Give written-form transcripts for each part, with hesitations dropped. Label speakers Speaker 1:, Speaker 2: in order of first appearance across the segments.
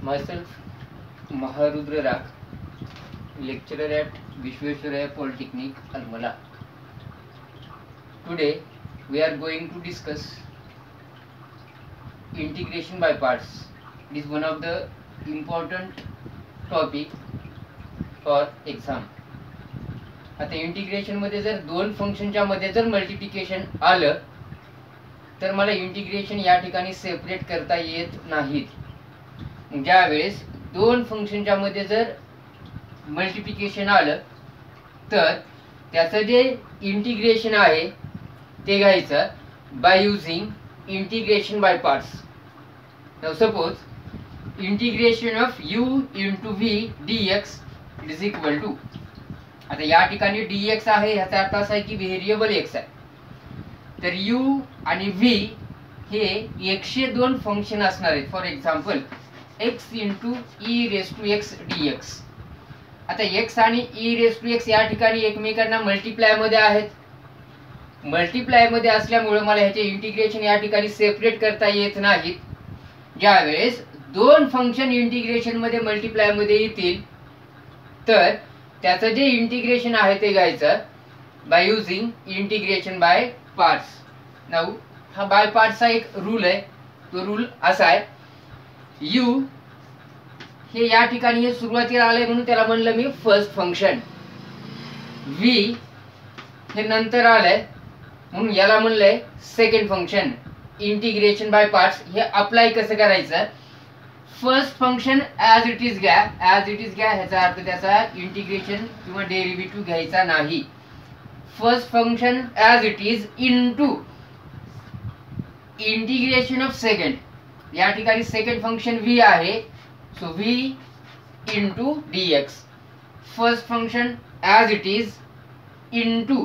Speaker 1: Myself, Maharudra Rak, lecturer at Vishwesvaraya Polytechnic, Almala. Today, we are going to discuss integration by parts. It is one of the important topic for exam. आता integration मध्ये जर दोन फंक्शनच्या मध्ये जर multiplication आलं तर मला इंटिग्रेशन या ठिकाणी सेपरेट करता येत नाहीत. ज्या वेळेस दोन फंक्शनच्या मध्ये जर मल्टिप्लिकेशन आलं तर त्याचं जे इंटिग्रेशन आहे ते घ्यायचं by using integration by parts. Now suppose integration of u into v dx is equal to, आता या ठिकाणी dx आहे ह्याचा अर्थ असा आहे की व्हेरिएबल x आहे. तर u आणि v हे 102 फंक्शन असणार आहेत. For example x into e raised to x dx. आता x आणि e raised to x या ठिकाणी एकमेकांना मल्टिप्लाय मध्ये आहेत. मल्टिप्लाय मध्ये असल्यामुळे मला ह्याचे इंटिग्रेशन या ठिकाणी सेपरेट करता येत नाहीत. ज्या वेळेस दोन फंक्शन इंटिग्रेशन मध्ये मल्टिप्लाय मध्ये येतील तर त्याचं जे इंटिग्रेशन आहे ते घ्यायचं by using integration by parts. Now हा बाय पार्ट्सचा एक रूल आहे. तो रूल असा आहे, u हे या ठिकाणी हे सुरुवातीला आलंय म्हणून त्याला म्हणलं मी फर्स्ट फंक्शन. v हे नंतर आलंय म्हणून याला म्हणलंय second function. Integration by parts हे अप्लाय कसं करायचं, first function as it is घ्या. ॲज इट इज घ्या ह्याचा अर्थ त्याचा इंटिग्रेशन किंवा डेरिव्हेटिव्ह घ्यायचा नाही. First function as it is into integration of second. या ठिकाणी सेकंड फंक्शन v आहे, so v into dx. First function as it is into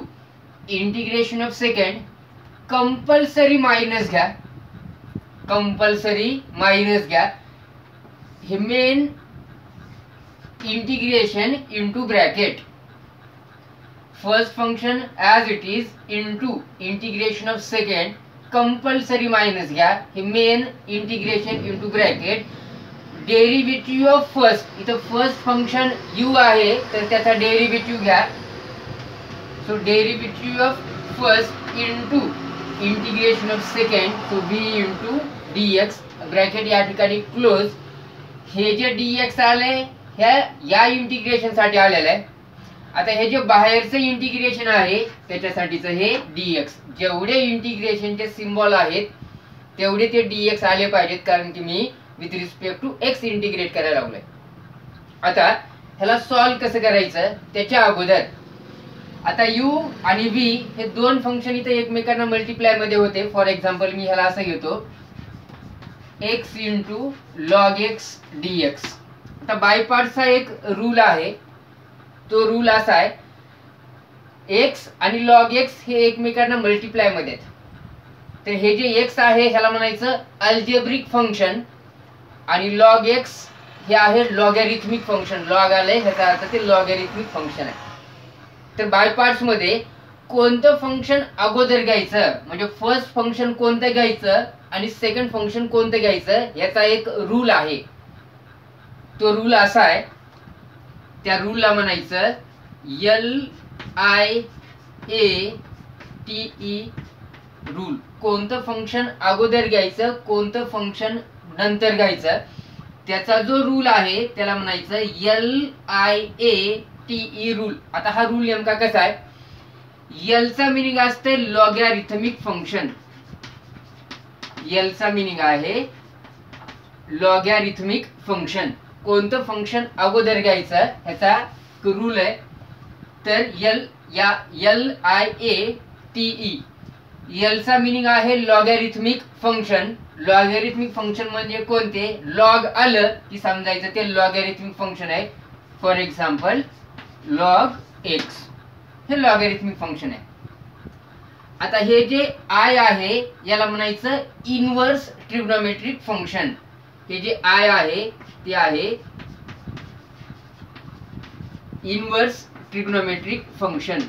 Speaker 1: integration of second. Compulsory minus घ्या, कंपल्सरी मायनस घ्या. हे main integration into bracket. First function as it is into integration of second compulsory minus घ्या. हे main integration into bracket. Derivative of first, इथं first function u आहे तर त्याचा derivative घ्या. So derivative of first into integration of second, so v into dx. Bracket या ठिकाणी close. हे जे dx आले ह्या या इंटिग्रेशन साठी आलेलं आहे. आता हे जे बाहेरचं इंटिग्रेशन आहे त्याच्यासाठीचं हे dx. जेवढे इंटिग्रेशनचे सिम्बॉल आहेत तेवढे ते dx आले पाहिजेत, कारण की मी with respect to x integrate करायला लागलोय. आता ह्याला सॉल्व कसं करायचं त्याच्या अगोदर आता u आणि v हे दोन फंक्शन इथे एकमेकांना मल्टिप्लाय मध्ये होते. फॉर एक्झाम्पल मी ह्याला असं घेतो x into log x dx. आता बाय पार्ट्सचा एक रूल आहे. तो रूल असा आहे, x आणि लॉग एक्स हे एकमेकांना मल्टिप्लाय मध्ये आहेत. तर हे जे x आहे ह्याला म्हणायचं अल्जेब्रिक फंक्शन आणि लॉग एक्स हे आहे लॉगॅरिथमिक फंक्शन. लॉग आलंय ह्याचा अर्थ ते लॉगॅरिथमिक फंक्शन आहे. तर बाय पार्ट्स मध्ये कोणतं फंक्शन अगोदर घ्यायचं, म्हणजे फर्स्ट फंक्शन कोणतं घ्यायचं आणि सेकंड फंक्शन कोणतं घ्यायचं याचा एक रूल आहे. तो रूल असा आहे, त्या रूलला म्हणायचं LIATE रूल. कोणतं फंक्शन अगोदर घ्यायचं कोणतं फंक्शन नंतर घ्यायचं त्याचा जो रूल आहे त्याला म्हणायचं LIATE रूल. आता हा रूल नेमका कसा आहे, L चा मिनिंग असते लॉगॅरिथमिक फंक्शन. L चा मिनिंग आहे लॉगॅरिथमिक फंक्शन. कोणतं फंक्शन अगोदर घ्यायचं ह्याचा रूल आहे. तर LIATE L चा मिनिंग आहे लॉगॅरिथमिक फंक्शन. लॉगॅरिथमिक फंक्शन म्हणजे कोणते, लॉग आलं की समजायचं ते लॉगॅरिथमिक फंक्शन आहे. फॉर एक्झाम्पल लॉग एक्स हे लॉगॅरिथमिक फंक्शन आहे. आता हे जे I आहे याला म्हणायचं इनव्हर्स ट्रिग्नोमेट्रिक फंक्शन. हे जे I आहे ते आहे inverse trigonometric function.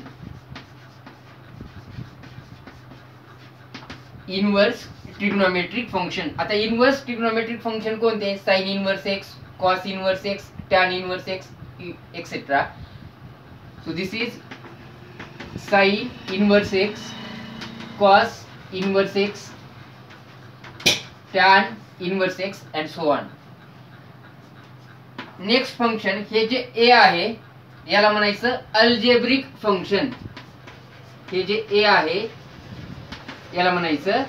Speaker 1: Inverse trigonometric function. आता इनव्हर्स ट्रिग्नोमेट्रिक फंक्शन कोणते, sine inverse x, cos inverse x, tan inverse x, etc. So this is sin inverse x, cos inverse x, tan inverse x and so on. Next function हे जे ए आहे याला म्हणायचं algebraic function. हे जे ए आहे याला म्हणायचं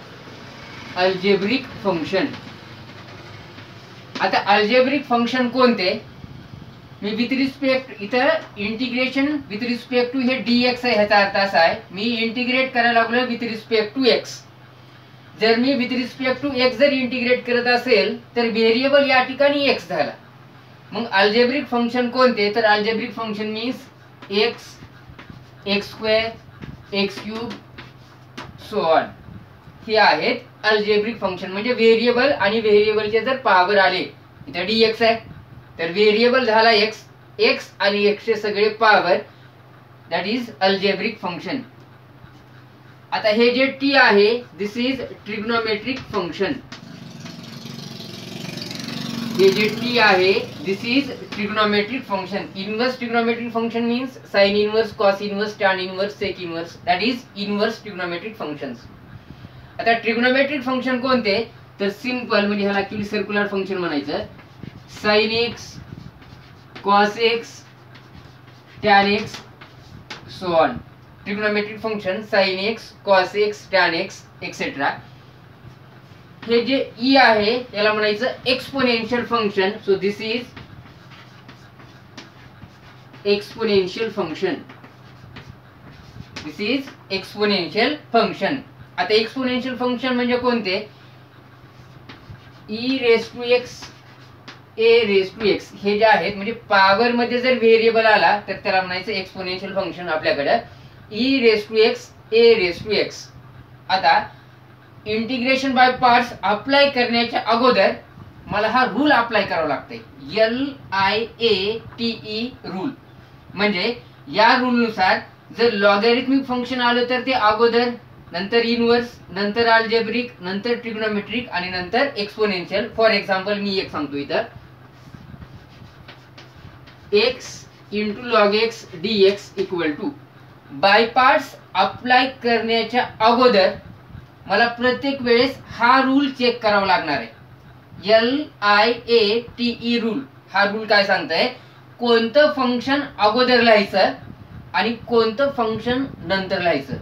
Speaker 1: अल्जेब्रिक फंक्शन. आता अल्जेब्रिक फंक्शन कोणते? मी विथ रिस्पेक्ट इथं इंटिग्रेशन विथ रिस्पेक्ट टू हे dx आहे, ह्याचा अर्थ असा आहे मी इंटिग्रेट करायला लागलो विथ रिस्पेक्ट टू x. जर मी विथ रिस्पेक्ट टू x जर इंटिग्रेट करत असेल तर व्हेरिएबल या ठिकाणी x झाला. मग अल्जेब्रिक फंक्शन कोणते? तर algebraic function means x, x square, x cube so on. हे आहेत अल्जेब्रिक फंक्शन. म्हणजे व्हेरिएबल आणि व्हेरिएबलचे जर पॉवर आले, इथे dx आहे तर व्हेरिएबल झाला x, x आणि x चे सगळे power, that is algebraic function. आता हे जे t आहे दिस इज ट्रिग्नोमेट्रिक फंक्शन. हे जे t आहे this is trigonometric function. Inverse trigonometric function means sine inverse, cos inverse, tan inverse, sec inverse, that is inverse trigonometric functions. आता trigonometric function कोणते? तर सिंपल म्हणजे ह्याला ऍक्च्युअली सर्क्युलर फंक्शन म्हणायचं. Sine x, cos x, tan x so on. Trigonometric function sine x, cos x, tan x etcetera. हे जे e आहे याला म्हणायचं exponential function. So this is exponential function. This is exponential function. आता exponential function म्हणजे कोणते? E raise to x, a raise to x. हे जे आहेत म्हणजे पॉवर मध्ये जर व्हेरिएबल आला तर त्याला म्हणायचं एक्सपोनेन्शियल फंक्शन. आपल्याकडे e raise to x, a raise to x. आता इंटिग्रेशन बाय पार्ट्स अप्लाय करण्याच्या अगोदर मला हा रूल अप्लाय करावा लागतंय, LIATE रूल. म्हणजे या रूल नुसार जर लॉगॅरिथमिक फंक्शन आलं तर ते अगोदर, नंतर इनवर्स, नंतर अल्जेब्रिक, नंतर ट्रिग्नोमेट्रिक आणि नंतर एक्सपोनेन्शियल. फॉर एक्झाम्पल मी एक सांगतो इथं, x into log x dx equal to. By parts apply करण्याच्या अगोदर मला प्रत्येक वेळेस हा रूल चेक करावा लागणार आहे, LIATE रूल. हा रूल काय सांगताय? कोणतं फंक्शन अगोदर लिहायचं आणि कोणतं फंक्शन नंतर लिहायचं.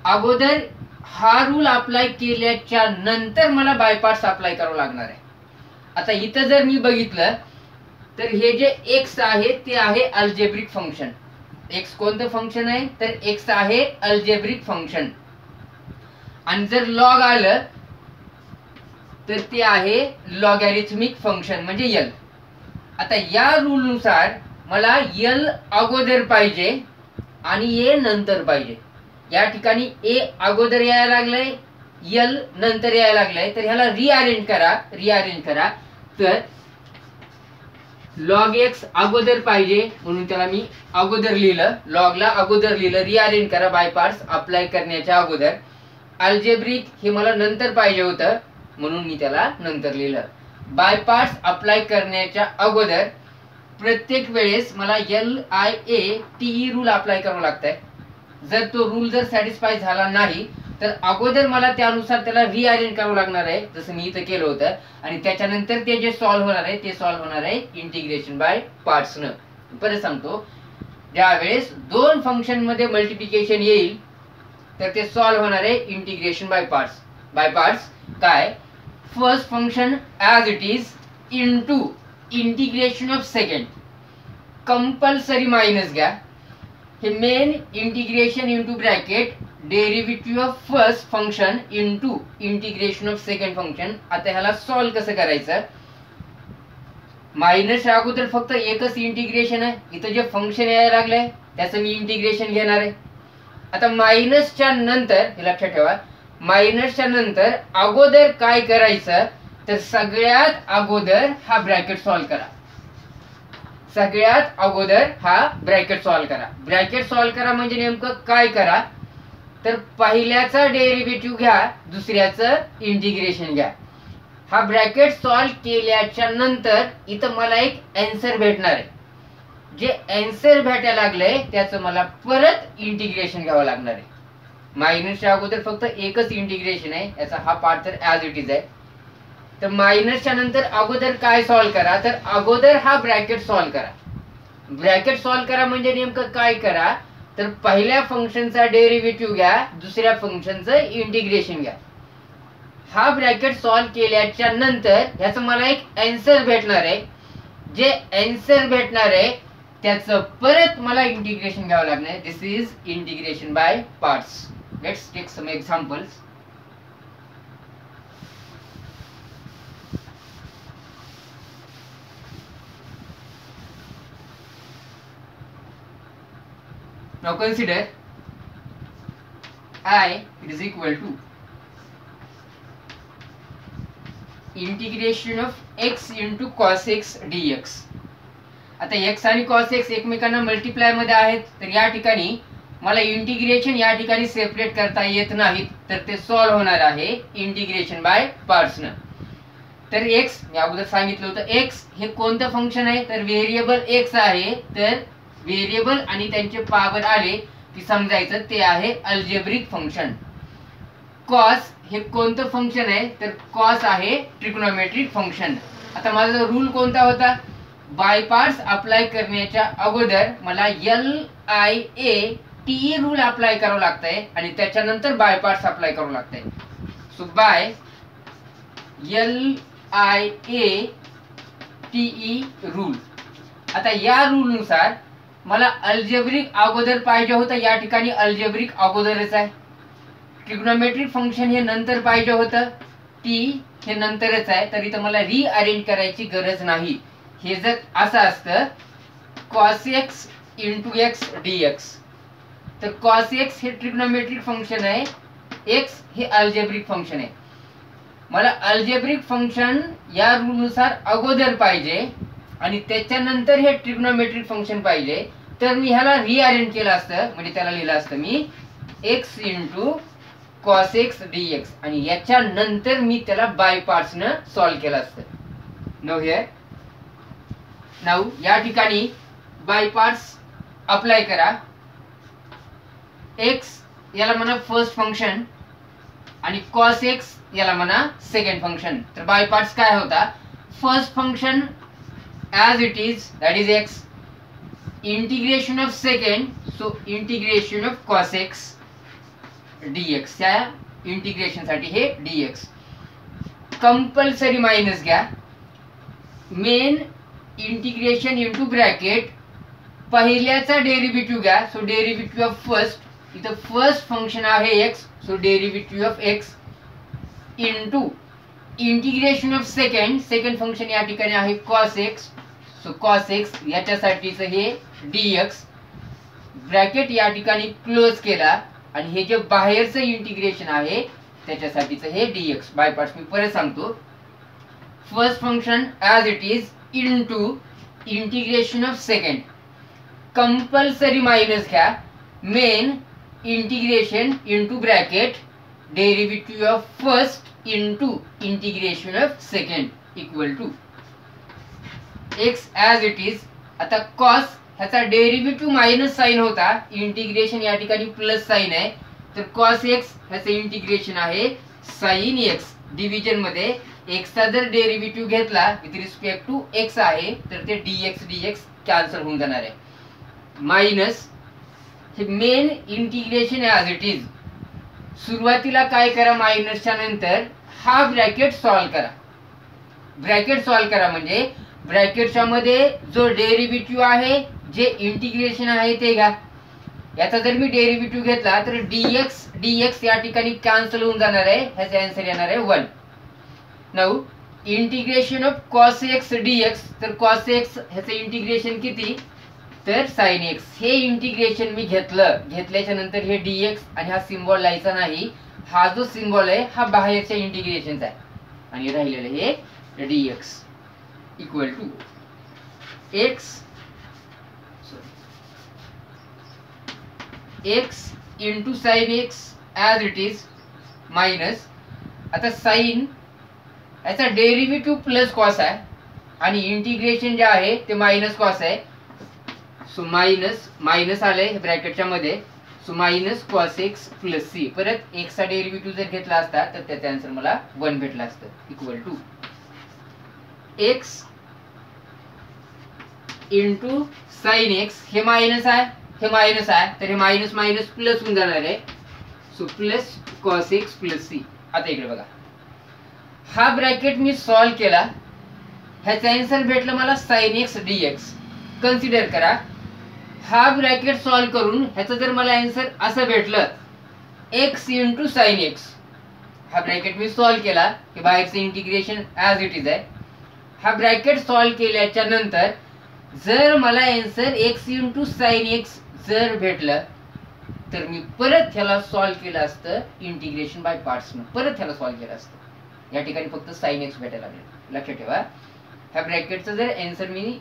Speaker 1: अगोदर हा रूल अप्लाय केल्याच्या नंतर मला बाय पार्ट्स अप्लाय करावं लागणार आहे. आता इथं जर मी बघितलं तर हे जे x आहे ते आहे अल्जेब्रिक फंक्शन. x कोणतं फंक्शन आहे? तर x आहे अल्जेब्रिक फंक्शन. आणि जर लॉग आलं तर ते आहे लॉगॅरिथमिक फंक्शन म्हणजे l. आता या रूल नुसार मला l अगोदर पाहिजे आणि a नंतर पाहिजे. या ठिकाणी a अगोदर यायला लागलंय, l नंतर यायला लागलंय, तर ह्याला रिअरेंज करा. तर लॉग एक्स अगोदर पाहिजे म्हणून त्याला मी अगोदर लिहिलं, लॉगला अगोदर लिहिलं. रिअरेंज करा बाय पार्ट्स अप्लाय करण्याच्या अगोदर. अल्जेब्रिक हे मला नंतर पाहिजे होतं म्हणून मी त्याला नंतर लिहिलं. बाय पार्ट्स अप्लाय करण्याच्या अगोदर प्रत्येक वेळेस मला LIATE रूल अप्लाय करावा लागतंय. जर तो रूल जर सॅटिस्फाय झाला नाही तर अगोदर मला त्यानुसार त्याला रिअरेंज करावं लागणार आहे, जसं मी इथं केलं होतं. आणि त्याच्यानंतर ते जे सॉल्व्ह होणार आहे ते सॉल्व्ह होणार आहे इंटिग्रेशन बाय पार्ट्सनं. परत सांगतो, ज्यावेळेस दोन फंक्शन मध्ये मल्टिप्लिकेशन येईल तर ते सॉल्व्ह होणार आहे integration by parts. By parts काय? First function as it is into integration of second. Compulsory minus घ्या. हे main integration into bracket derivative of first function into integration of second function. आता ह्याला सॉल्व्ह कसं करायचं? मायनसच्या अगोदर फक्त एकच इंटिग्रेशन आहे. इथं जे फंक्शन यायला लागलंय त्याचं मी इंटिग्रेशन घेणार आहे. आता मायनसच्या नंतर हे लक्षात ठेवा, मायनसच्या नंतर अगोदर काय करायचं तर सगळ्यात अगोदर हा ब्रॅकेट सॉल्व्ह करा. सगळ्यात अगोदर हा ब्रॅकेट सॉल्व्ह करा. ब्रॅकेट सॉल्व्ह करा म्हणजे नेमकं काय करा तर पहिल्याचा डेरिव्हेटिव्ह घ्या, दुसऱ्याचं इंटिग्रेशन घ्या. हा ब्रॅकेट सॉल्व केल्याच्या नंतर इथं मला एक आन्सर भेटणार आहे. जे आन्सर भेटायला लागलंय त्याचं मला परत इंटिग्रेशन घ्यावं लागणार आहे. मायनसच्या अगोदर फक्त एकच इंटिग्रेशन आहे, याचा हा पार्ट तर ॲज इट इज आहे. तर मायनसच्या नंतर अगोदर काय सॉल्व करा, तर अगोदर हा ब्रॅकेट सॉल्व करा. ब्रॅकेट सॉल्व करा म्हणजे नेमकं काय करा, तर पहिल्या फंक्शनचा डेरिव्हेटिव्ह घ्या, दुसऱ्या फंक्शनचं इंटिग्रेशन घ्या. हा ब्रॅकेट सॉल्व केल्याच्या नंतर ह्याचं मला एक आन्सर भेटणार आहे. जे आन्सर भेटणार आहे त्याचं परत मला इंटिग्रेशन घ्यावं लागणार. This is integration by parts. Let's take some examples. Now consider I is equal to integration of x into cos x dx. आता x आणि cos x एकमेकांना मल्टिप्लाय मध्ये आहेत, तर या ठिकाणी मला इंटिग्रेशन या ठिकाणी सेपरेट करता येत नाहीत, तर ते सॉल्व्ह होणार आहे इंटिग्रेशन बाय पार्ट्स न. तर x मी अगोदर सांगितलं होतं, x हे कोणतं फंक्शन आहे, तर व्हेरिएबल x आहे. तर व्हेरिएबल आणि त्यांचे पॉवर आले की समजायचं ते आहे अल्जेब्रिक फंक्शन. कॉस हे कोणतं फंक्शन आहे, तर कॉस आहे ट्रिग्नोमेट्रिक फंक्शन. आता माझा रूल कोणता होता, बाय पार्ट्स अप्लाय करण्याच्या अगोदर मला LIATE रूल अप्लाय करावं लागतंय आणि त्याच्यानंतर बाय पार्ट्स अप्लाय करावं लागतंय. So by LIATE rule. आता या रूल नुसार मला अल्जेब्रिक अगोदर पाहिजे होतं, या ठिकाणी अल्जेब्रिक अगोदरच आहे. ट्रिग्नोमेट्रिक फंक्शन हे नंतर पाहिजे होतं, टी हे नंतरच आहे, तर इथं मला रिअरेंज करायची गरज नाही. हे जर असं असतं cos x into x dx, तर cos x हे ट्रिग्नोमेट्रिक फंक्शन आहे, x हे अल्जेब्रिक फंक्शन आहे. मला अल्जेब्रिक फंक्शन या रूल नुसार अगोदर पाहिजे आणि त्याच्यानंतर हे ट्रिग्नोमेट्रिक फंक्शन पाहिजे, तर मी ह्याला रिअरेंज केलं असतं. म्हणजे त्याला लिहिलं असतं मी x into cos x dx आणि याच्यानंतर मी त्याला बाय पार्ट्स न सॉल्व्ह केलं असतं. नाऊ या ठिकाणी बाय पार्ट्स अप्लाय करा. x याला म्हणा फर्स्ट फंक्शन आणि cos x याला म्हणा सेकंड फंक्शन. तर बाय पार्ट्स काय होता, first function as it is, that is x, integration of second, so integration of cos x dx. या इंटिग्रेशन साठी हे dx कंपल्सरी मायनस घ्या. मेन इंटिग्रेशन इंटू ब्रॅकेट पहिल्याचा डेरिव्हेटिव्ह घ्या. सो डेरिव्हेटिव्ह ऑफ फर्स्ट, इथं first function आहे x, so derivative of x into integration of second, second function या ठिकाणी आहे cos x, so cos x याच्यासाठीच हे dx. ब्रॅकेट या ठिकाणी क्लोज केला आणि हे जे बाहेरचं इंटिग्रेशन आहे त्याच्यासाठीच हे dx. बाय पार्ट्स मी परत सांगतो, first function as it is into integration of second, compulsory minus घ्या. Main integration into bracket derivative of first into integration of second equal to x as it is. आता cos ह्याचा derivative minus sine होता, integration या ठिकाणी plus sine आहे, तर cos x ह्याचं integration आहे sin x. डिव्हिजन मध्ये x चा जर डेरिव्हेटिव्ह घेतला विथ रिस्पेक्ट टू x आहे, तर ते dx कॅन्सल होऊन जाणार आहे. मायनस हे main integration as it is. सुरुवातीला काय करा, मायनसच्या नंतर हा ब्रॅकेट सॉल्व करा. ब्रॅकेट सॉल्व करा म्हणजे ब्रॅकेटच्या मध्ये जो डेरिव्हेटिव्ह आहे, जे इंटिग्रेशन आहे ते घ्या. याचा जर मी डेरिव्हेटिव्ह घेतला तर dx या ठिकाणी कॅन्सल होऊन जाणार आहे, ह्याचा आन्सर येणार आहे 1. Now integration of cos x dx, तर cos x ह्याचं इंटिग्रेशन किती, तर sin x. हे इंटिग्रेशन मी घेतल्याच्या नंतर हे dx आणि हा सिम्बॉल लायचा नाही, हा जो सिम्बॉल आहे हा बाहेरच्या इंटिग्रेशनचा आहे आणि राहिलेलं हे dx equal to x into sine x as it is minus. आता साइन याचा डेरिव्हेटिव्ह प्लस कॉस आहे आणि इंटिग्रेशन जे आहे ते मायनस कॉस आहे. सो मायनस मायनस आलंय ब्रॅकेटच्या मध्ये. So minus cos x plus c. परत एक्सचा डेरिव्हेटिव्ह जर घेतला असता तर त्याचा आन्सर मला 1 भेटला असतं. Equal to x into sine x. हे मायनस आहे हे मायनस आहे तर हे मायनस मायनस प्लस होऊन जाणार आहे. So plus cos x plus c. आता इकडे बघा, हा ब्रॅकेट मी सॉल्व केला, ह्याचा आन्सर भेटलं मला sine x d x. Consider करा, हा ब्रॅकेट सॉल्व करून ह्याचं जर मला आन्सर असं भेटलं एक्स इंटू साइन एक्स. हा ब्रॅकेट मी सॉल्व केला की बाहेरचं इंटिग्रेशन ॲज इट इज आहे. हा ब्रॅकेट सॉल्व केल्याच्या नंतर जर मला answer x into sine x जर भेटलं तर मी परत ह्याला सॉल्व केलं असतं इंटिग्रेशन बाय पार्ट्सनं. परत ह्याला सॉल्व केलं असतं. या ठिकाणी फक्त साइन एक्स भेटायला लागेल. लक्षात ठेवा, ह्या ब्रॅकेटचं जर आन्सर मी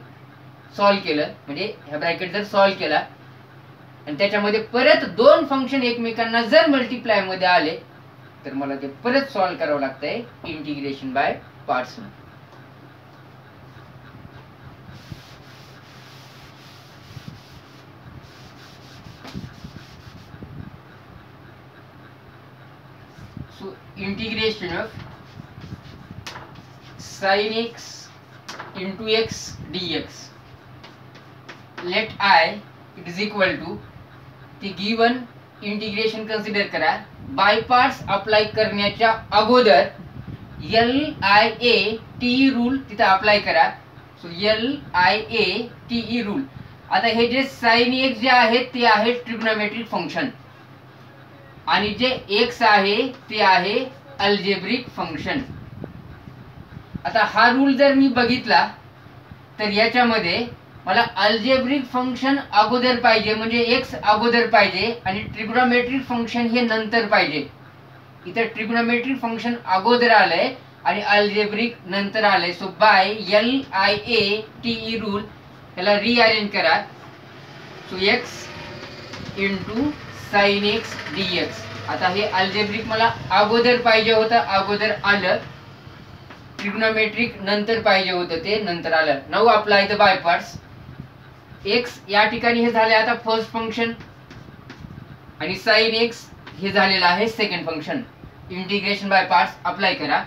Speaker 1: सॉल्व केलं म्हणजे ह्या ब्रॅकेट जर सॉल्व केला आणि त्याच्यामध्ये परत दोन फंक्शन एकमेकांना जर मल्टिप्लाय मध्ये आले तर मला ते परत सॉल्व करावं लागतंय इंटिग्रेशन बाय पार्ट्सनं. So integration of sin x into x dx. Let I it is equal to the given integration consider करा. बाय पार्ट्स अप्लाय करण्याच्या अगोदर LIATE रूल तिथे अप्लाय करा. So LIATE rule. आता हे जे sin x जे आहे ते आहे ट्रिग्नोमेट्रिक फंक्शन आणि जे x आहे ते आहे अल्जेब्रिक फंक्शन. आता हा रूल जर मी बघितला तर याच्यामध्ये मला अल्जेब्रिक फंक्शन अगोदर पाहिजे म्हणजे x अगोदर पाहिजे आणि ट्रिग्नोमेट्रिक फंक्शन हे नंतर पाहिजे. इथे ट्रिग्नोमेट्रिक फंक्शन अगोदर आलंय आणि अल्जेब्रिक नंतर आलंय. सो बाय LIATE रूल याला रिअरेंज करा. So x into sine x dx. आता हे अल्जेब्रिक मला अगोदर पाहिजे होतं, अगोदर आलं. ट्रिग्नोमेट्रिक नंतर पाहिजे होतं, ते नंतर आलं. Now apply the by parts. X या ठिकाणी हे झाले आता फर्स्ट फंक्शन आणि साइन एक्स हे झालेलं आहे second function. Integration by parts apply करा.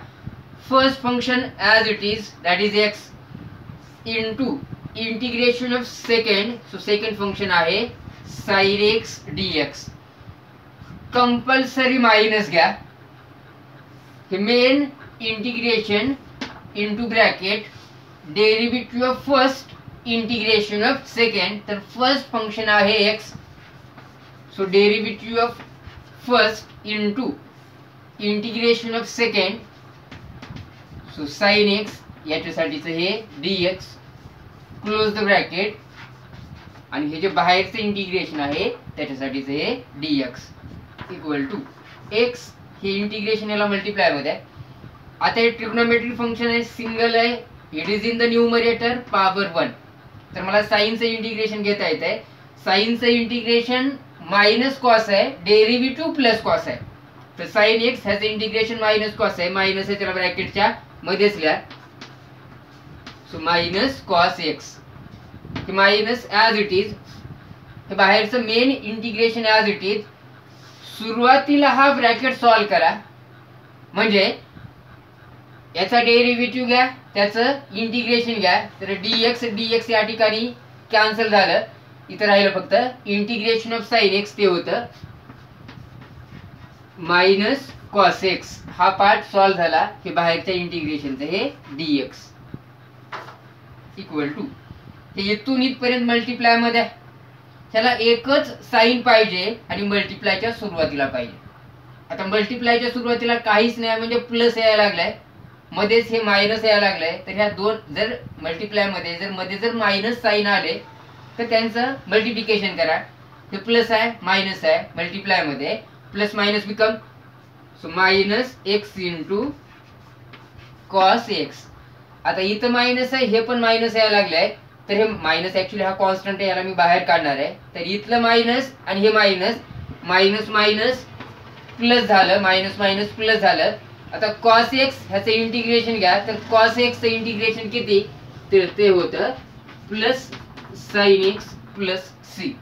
Speaker 1: First function as it is that is x into integration of second. So second function आहे sine x dx. Compulsory minus घ्या. हे main integration into bracket derivative of first integration of second. तर first function आहे x. So derivative of first into integration of second. So sine x याच्यासाठीचं हे dx. Close the bracket आणि हे जे बाहेरचं इंटिग्रेशन आहे त्याच्यासाठीचं हे dx इक्वल टू x. हे इंटिग्रेशन याला मल्टिप्लाय मध्ये आहे. आता हे ट्रिग्नोमेट्रिक फंक्शन आहे, सिंगल आहे, it is in the numerator power 1. तर मला साइनचं इंटिग्रेशन घेता येत आहे. साइनचं इंटिग्रेशन मायनस कॉस आहे, डेरिव्हेटिव्ह प्लस कॉस आहे. तर साइन एक्स ह्याचं इंटिग्रेशन मायनस कॉस आहे, मायनस आहे त्याला ब्रॅकेटच्या मध्येच लिहा. So minus cos x. हे मायनस ॲज इट इज. हे बाहेरचं main integration as it is. सुरुवातीला हा ब्रॅकेट सॉल्व करा म्हणजे याचा डेरिव्हेटिव्ह घ्या, त्याचं इंटिग्रेशन घ्या. तर dx या ठिकाणी कॅन्सल झालं. इथं राहिलं फक्त इंटिग्रेशन ऑफ साइन एक्स, ते होतं मायनस कॉस एक्स. हा पार्ट सॉल्व झाला. हे बाहेरच्या इंटिग्रेशनचं हे dx इक्वल टू हे इथून इथपर्यंत मल्टिप्लाय मध्ये आहे. त्याला एकच साइन पाहिजे आणि मल्टिप्लायच्या सुरुवातीला पाहिजे. आता मल्टिप्लायच्या सुरुवातीला काहीच नाही म्हणजे प्लस यायला लागलाय, मध्येच हे मायनस यायला लागलंय. तर ह्या दोन जर मल्टिप्लाय मध्ये जर मायनस साइन आले तर त्यांचं मल्टिप्लिकेशन करा. हे प्लस आहे मायनस आहे, मल्टिप्लाय मध्ये plus minus become. So minus x into cos x. आता इथं मायनस आहे, हे पण मायनस यायला लागलंय. तर हे मायनस ऍक्च्युली हा कॉन्स्टंट आहे, याला मी बाहेर काढणार आहे. तर इथलं मायनस आणि हे मायनस, मायनस मायनस प्लस झालं, मायनस मायनस प्लस झालं. आता cos x ह्याचं इंटिग्रेशन घ्या, तर cos x चं इंटिग्रेशन किती, तर ते होतं plus sin x plus c.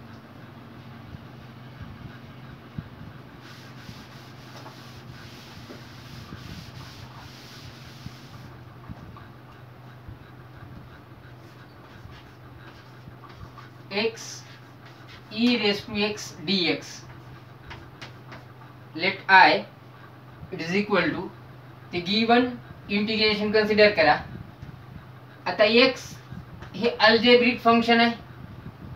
Speaker 1: x e raised to x dx let I it is equal to ते गिवन इंटिग्रेशन कन्सिडर करा. आता x हे अल्जेब्रिक फंक्शन आहे,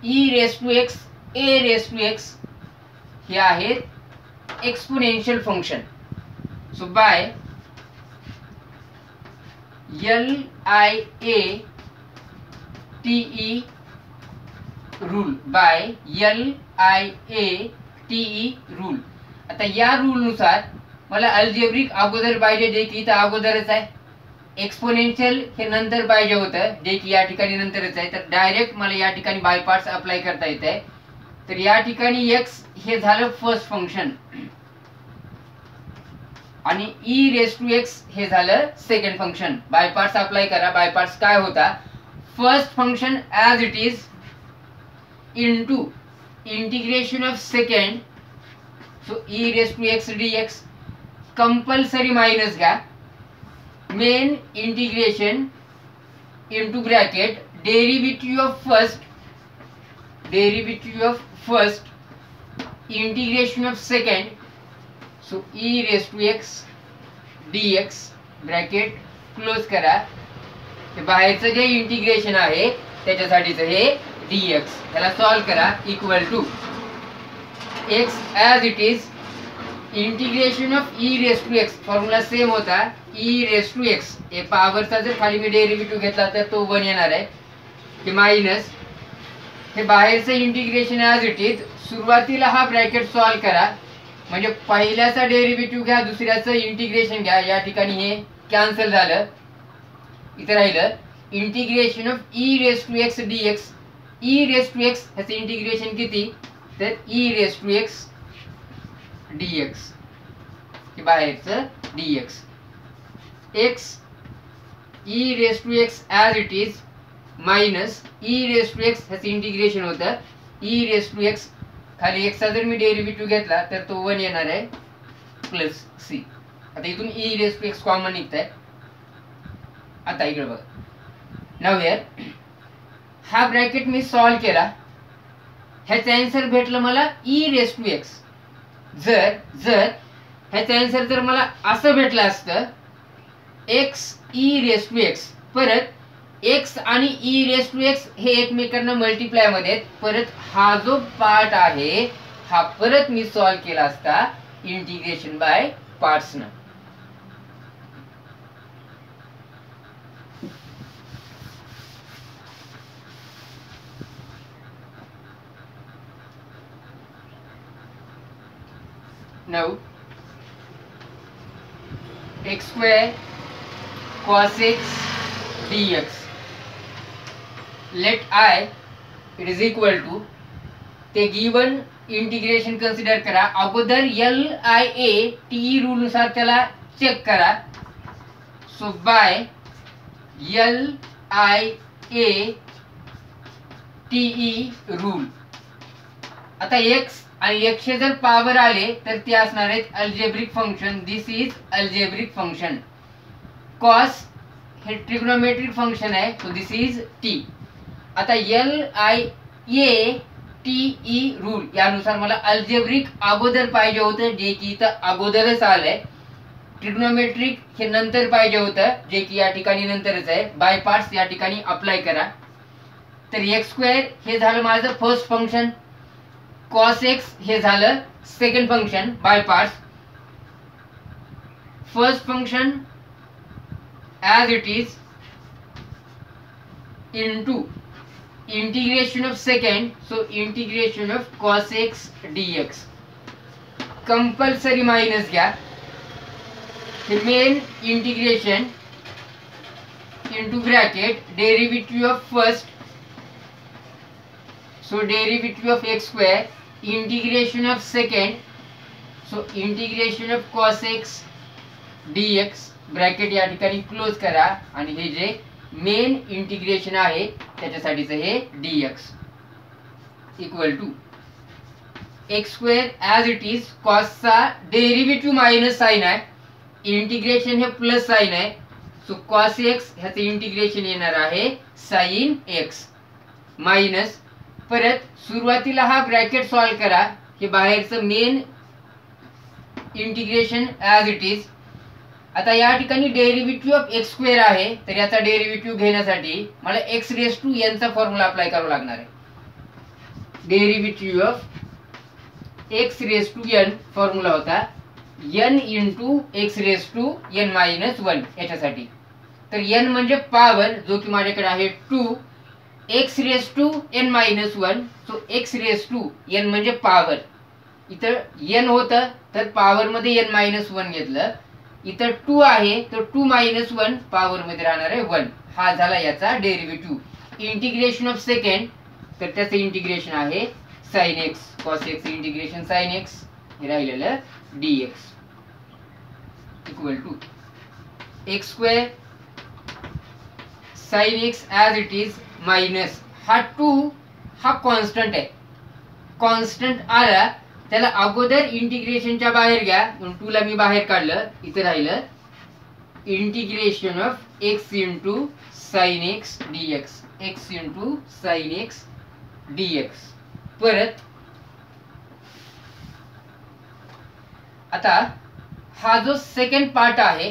Speaker 1: e raise to x a raise to x हे आहेत exponential function. So by L I A T E rule, by L I A T E rule. आता या rule नुसार मला अल्जेब्रिक अगोदर पाहिजे, जे की इथं अगोदरच आहे. एक्सपोनेन्शियल हे नंतर पाहिजे होतं, जे की या ठिकाणी नंतरच आहे. तर डायरेक्ट मला या ठिकाणी बाय पार्ट्स अप्लाय करता येत आहे. तर या ठिकाणी एक्स हे झालं फर्स्ट फंक्शन आणि ई रेस टू एक्स हे झालं second function. By parts apply करा. बाय पार्ट्स काय होता, first function as it is into integration of second, so e raised to x dx compulsory minus घ्या, main integration into bracket derivative of first integration of second, so e raised to x dx bracket close करा. हे बाहेरचं जे integration आहे त्याच्यासाठीच हे dx, त्याला solve करा. Equal to x as it is integration of e raise to x, formula same होता e रेस टू x. हे पॉवरचा जर खाली मी डेरिव्हेटिव्ह घेतला तर तो 1 येणार आहे, की मायनस हे बाहेरचं इंटिग्रेशन ॲज इट इज. सुरुवातीला हा ब्रॅकेट सॉल्व करा, म्हणजे पहिल्याचा डेरिव्हेटिव्ह घ्या, दुसऱ्याचं इंटिग्रेशन घ्या. या ठिकाणी हे कॅन्सल झालं, इथे राहिलं integration of e raise to x dx. e raise to x ह्याचं इंटिग्रेशन किती, तर e raise to x dx हे बाहेरचं dx. x e raise to x as it is minus e raise to x ह्याचं integration होतं e raise to x, खाली x चा जर मी डेरिव्हेटिव्ह घेतला तर तो 1 येणार आहे प्लस c. आता इथून e raise to x common निघत आहे. आता इकडे बघा, नाव हियर हा ब्रॅकेट मी सॉल्व केला, ह्याचं आन्सर भेटलं मला e रेस टू x. जर ह्याचं आन्सर जर मला असं भेटलं असतं x e raise to x, परत x आणि e रेस टू x हे एकमेकांना मल्टिप्लाय मध्ये आहेत. परत हा जो पार्ट आहे हा परत मी सॉल्व केला असता इंटिग्रेशन बाय पार्ट्स न. Now x square cos x dx let I it is equal to ते गिवन इंटिग्रेशन कन्सिडर करा. अगोदर L I A T rule नुसार त्याला चेक करा. So by L I A T E rule. आता x आणि x जर power आले तर ते असणार आहेत algebraic function. This is algebraic function. Cos हे ट्रिग्नोमेट्रिक फंक्शन आहे, सो दिस इज t. आता L I A T E rule यानुसार मला अल्जेब्रिक अगोदर पाहिजे होतं, जे की इथं अगोदरच आलंय. ट्रिग्नोमेट्रिक हे नंतर पाहिजे होतं, जे की या ठिकाणी नंतरच आहे. बाय पार्ट्स या ठिकाणी अप्लाय करा. तर एक्स स्क्वेअर हे झालं माझं फर्स्ट फंक्शन, cos x हे झालं second function by parts. First function as it is into integration of second, so integration of cos x dx. Compulsory minus घ्या. हे main integration into bracket derivative of first, so derivative of x square integration of second, so integration of cos x dx bracket या ठिकाणी close करा आणि हे जे main integration आहे त्याच्यासाठीचं हे dx equal to x square as it is कॉसचा डेरिव्हेटिव्ह मायनस साइन आहे, इंटिग्रेशन हे प्लस साइन आहे, सो कॉस एक्स ह्याचं इंटिग्रेशन येणार आहे साइन एक्स मायनस परत सुरुवातीला हा ब्रॅकेट सॉल्व करा, हे बाहेरचं main integration as it is. आता या ठिकाणी डेरिव्हेटिव्ह ऑफ एक्स स्क्वेअर आहे तर याचा डेरिव्हेटिव्ह घेण्यासाठी मला एक्स रेस टू एन चा फॉर्म्युला अप्लाय करावा लागणार आहे. Derivative of x raise to n formula होता n into x raise to n minus one याच्यासाठी. तर एन म्हणजे पॉवर जो की माझ्याकडे आहे 2 x raise to n minus one, so x raise to n म्हणजे पॉवर. इथं एन होतं तर पॉवर मध्ये एन मायनस वन घेतलं, इथं 2 आहे तर 2 मायनस वन पॉवर मध्ये राहणार आहे 1. हा झाला याचा डेरिव्हेटिव्ह. इंटिग्रेशन ऑफ सेकंड तर त्याचं इंटिग्रेशन आहे sine x cos x integration sine x हे राहिलेलं dx equal to x square sine x as it is minus हा 2 हा कॉन्स्टंट आहे, कॉन्स्टंट आला त्याला अगोदर इंटिग्रेशनच्या बाहेर घ्या, 2 ला मी बाहेर काढलं, इथे राहिलं integration of x into sine x dx x into sine x dx. परत आता हा जो सेकंड पार्ट आहे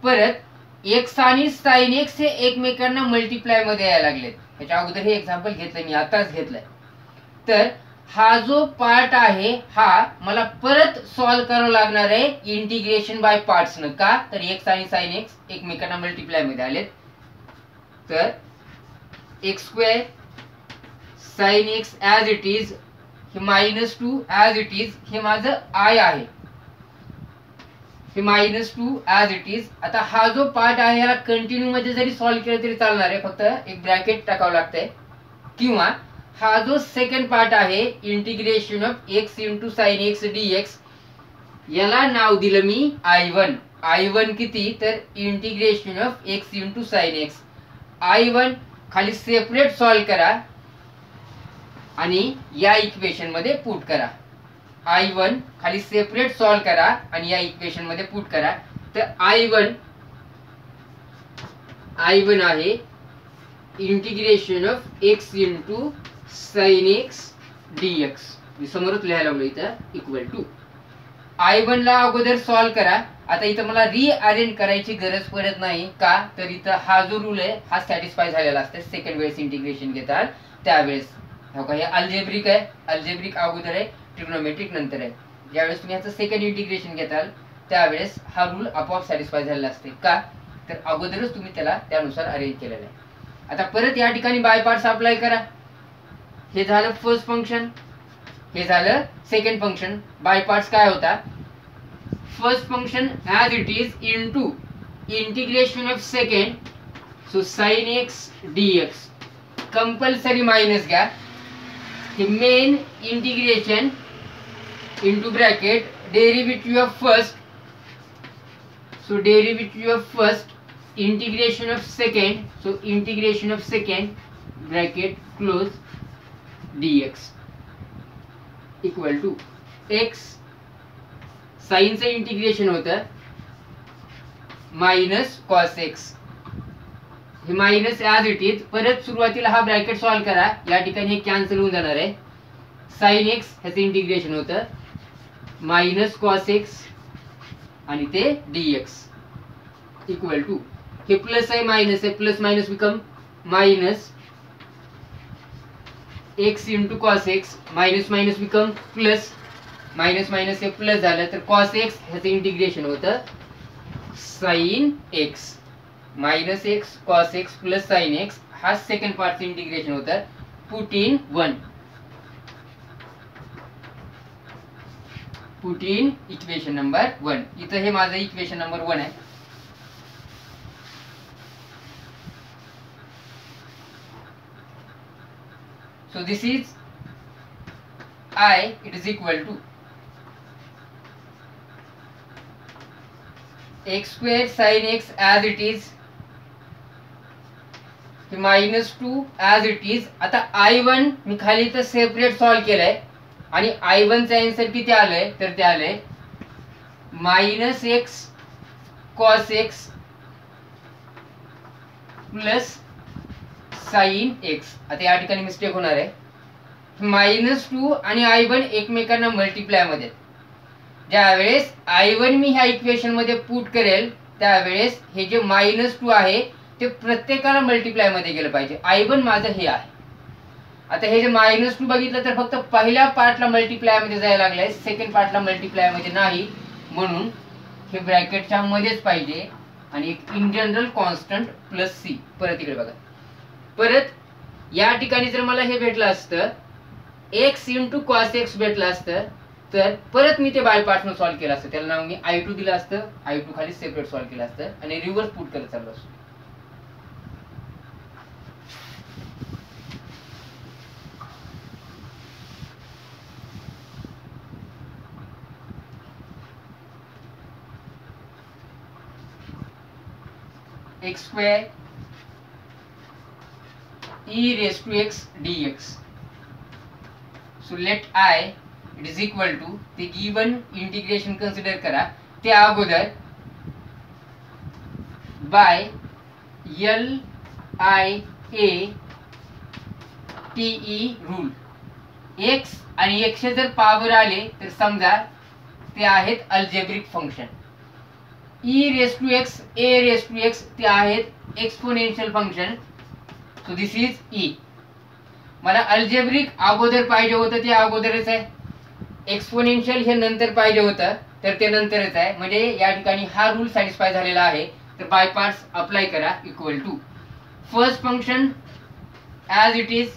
Speaker 1: परत एक्स आणि साइन एक्स हे एकमेकांना मल्टिप्लाय मध्ये यायला लागलेत. ह्याच्या अगोदर हे एक्झाम्पल घेतलं मी आताच घेतलंय. तर हा जो पार्ट आहे हा मला परत सॉल्व करावा लागणार आहे इंटिग्रेशन बाय पार्ट्स न. का तर एक्स आणि साइन एक्स एकमेकांना मल्टिप्लाय मध्ये आलेत. तर x square sine x as it is हे मायनस 2 ॲज इट इज हे माझं आय आहे, हे मायनस 2 ॲज इट इज. आता हा जो पार्ट आहे याला कंटिन्यू मध्ये जरी सॉल्व केलं तरी चालणार आहे, फक्त एक ब्रॅकेट टाकावं लागतंय. किंवा हा जो सेकंड पार्ट आहे integration of x into sine x dx याला नाव दिलं मी I1. I1 किती तर integration of x into sine x. I1 खाली सेपरेट सॉल्व करा आणि या इक्वेशन मध्ये पुट करा. I1 खाली सेपरेट सॉल्व करा आणि या इक्वेशन मध्ये पुट करा. तर I1 आहे integration of x into sine x dx मी समोरच लिहायला लागलो इथं इक्वल टू I1 ला अगोदर सॉल्व करा. आता इथं मला रिअरेंज करायची गरज पडत नाही, का तर इथं हा जो रूल आहे हा सॅटिस्फाय झालेला असते सेकंड वेळेस इंटिग्रेशन घेताल त्यावेळेस. हे अल्जेब्रिक आहे, अल्जेब्रिक अगोदर आहे, ट्रिग्नोमेट्रिक नंतर आहे. ज्यावेळेस तुम्ही याचं सेकंड इंटिग्रेशन घेताल त्यावेळेस हा रूल आपोआप सॅटिस्फाय झालेला असते. का तर अगोदरच तुम्ही त्याला त्यानुसार अरेंज केलेलं आहे. आता परत या ठिकाणी बाय पार्ट्स अप्लाय करा. हे झालं फर्स्ट फंक्शन, हे झालं सेकंड फंक्शन. बाय पार्ट्स काय होता first function as it is into integration of second, so sine x dx compulsory minus घ्या. हे main integration into bracket derivative of first, so derivative of first integration of second, so integration of second bracket close dx equal to x साइनचं integration होतं minus cos x, हे minus as it is. परत सुरुवातीला हा bracket solve करा, या ठिकाणी हे कॅन्सल होऊन जाणार आहे. साइन एक्स ह्याचं इंटिग्रेशन होतं मायनस कॉस एक्स आणि ते dx इक्वल टू हे प्लस आहे मायनस आहे, plus minus become minus x into cos x, minus minus become plus, minus minus हे प्लस झालं तर कॉस एक्स ह्याचं इंटिग्रेशन होतं sine x minus x cos x plus sine x. हा second पार्टचं integration होतं. Put in 1, put in equation number 1. इथं हे माझं इक्वेशन नंबर 1 आहे. So this is I, it is equal to x square sine x as it is, -2 as it is. आता I1 मी खाली तर separate solve केलंय आणि I1चा आन्सर किती आलंय तर ते आलंय -x cos x plus sine x. आता या ठिकाणी मिस्टेक होणार आहे. -2 आणि I1 एकमेकांना मल्टिप्लाय मध्ये, ज्यावेळेस I1 मी ह्या इक्वेशन मध्ये पुट करेल त्यावेळेस हे जे -2 आहे ते प्रत्येकाला मल्टिप्लाय मध्ये गेलं पाहिजे. I1 माझं हे आहे. आता हे जे -2 बघितलं तर फक्त पहिल्या पार्टला मल्टिप्लाय मध्ये जायला लागलंय, सेकंड पार्टला मल्टिप्लाय मध्ये नाही, म्हणून हे ब्रॅकेटच्या मध्येच पाहिजे. आणि एक in general constant plus c. परत इकडे बघा, परत या ठिकाणी जर मला हे भेटलं असतं x इंटू कॉस एक्स भेटलं असतं तर परत मी ते बाय पार्ट्सनं सॉल्व्ह केलं असतं. त्याला नाव मी I2 दिलं असतं, I2 खाली सेपरेट सॉल्व्ह केलं असतं आणि रिव्हर्स पुट करत चाललो असतो. x square e raised to x dx. So let I it is equal to the given integration consider करा. त्या अगोदर by L I A T E rule x आणि x जर पॉवर आले तर समजा ते आहेत algebraic function. e raised to x, a raised to x ते आहेत exponential function. So this is e. मला अल्जेब्रिक अगोदर पाहिजे होतं ते अगोदरच आहे, एक्सपोनेन्शियल हे नंतर पाहिजे होतं तर ते नंतरच आहे. म्हणजे या ठिकाणी हा रूल सॅटिस्फाय झालेला आहे. तर बाय पार्ट्स अप्लाय करा. Equal to first function as it is,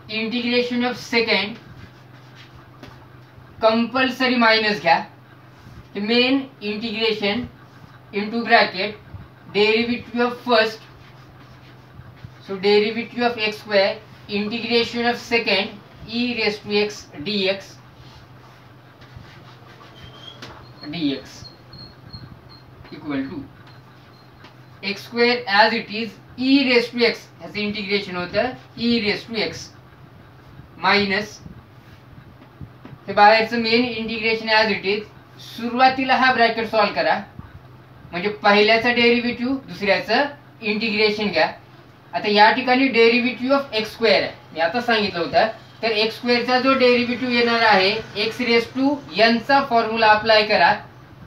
Speaker 1: integration of second compulsory minus घ्या, main integration into bracket derivative of first, so derivative of x square integration of second e raised to x dx equal to x square as it is e raised to x ह्याचं integration होतं e raised to x minus हे बाहेरचं main integration as it is. सुरुवातीला हा bracket solve करा, म्हणजे पहिल्याचं derivative दुसऱ्याचं इंटिग्रेशन घ्या. आता या ठिकाणी डेरिव्हेटिव्ह ऑफ एक्स स्क्वेअर आहे, मी आता सांगितलं होतं. तर एक्स स्क्वेअरचा जो डेरिव्हेटिव्ह येणार आहे एक्स रेस टू एनचा फॉर्म्युला अप्लाय करा,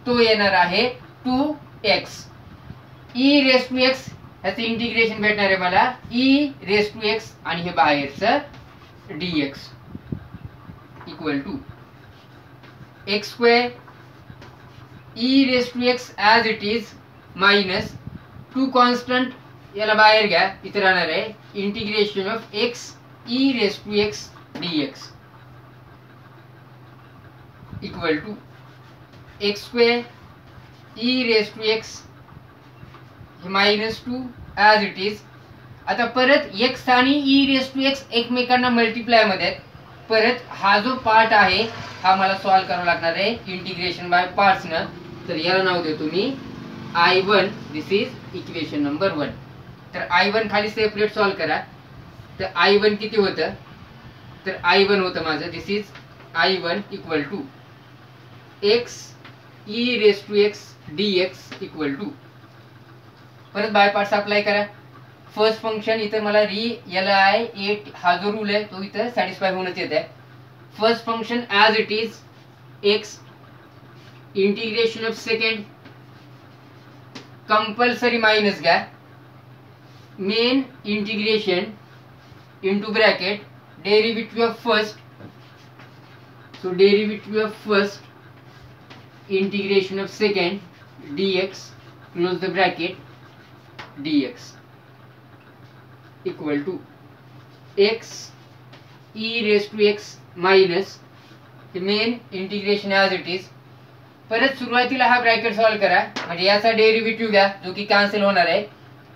Speaker 1: तो येणार आहे 2x. E raise to x ह्याचं इंटिग्रेशन भेटणार आहे मला ई रेस टू एक्स आणि हे बाहेरचं dx equal to x square e raised to x as it is minus 2 constant याला बाहेर घ्या, इथे राहणार आहे integration of x e raised to x dx equal to x square e raised to x -2 as it is. आता परत x आणि e raised to x एकमेकांना मल्टिप्लाय मध्ये आहेत. परत हा जो पार्ट आहे हा मला सॉल्व करावा लागणार आहे इंटिग्रेशन बाय पार्ट्स न. तर याला नाव देतो मी I1. This is equation number 1. तर I1 खाली सेपरेट सॉल्व करा. तर I1 किती होतं तर I1 होतं माझं, this is I1 equal to x e raise to x dx equal to, परत बाय पार्ट्स अप्लाय करा. फर्स्ट फंक्शन इथं मला LI हा जो रूल आहे तो इथं सॅटिस्फाय होणच येत आहे. First function as it is x integration of second compulsory minus घ्या, main integration into bracket derivative of first, so derivative of first integration of second dx close the bracket dx equal to x e raise to x minus main integration as it is. परत सुरुवातीला हा bracket solve करा, म्हणजे याचा derivative घ्या जो की cancel होणार आहे,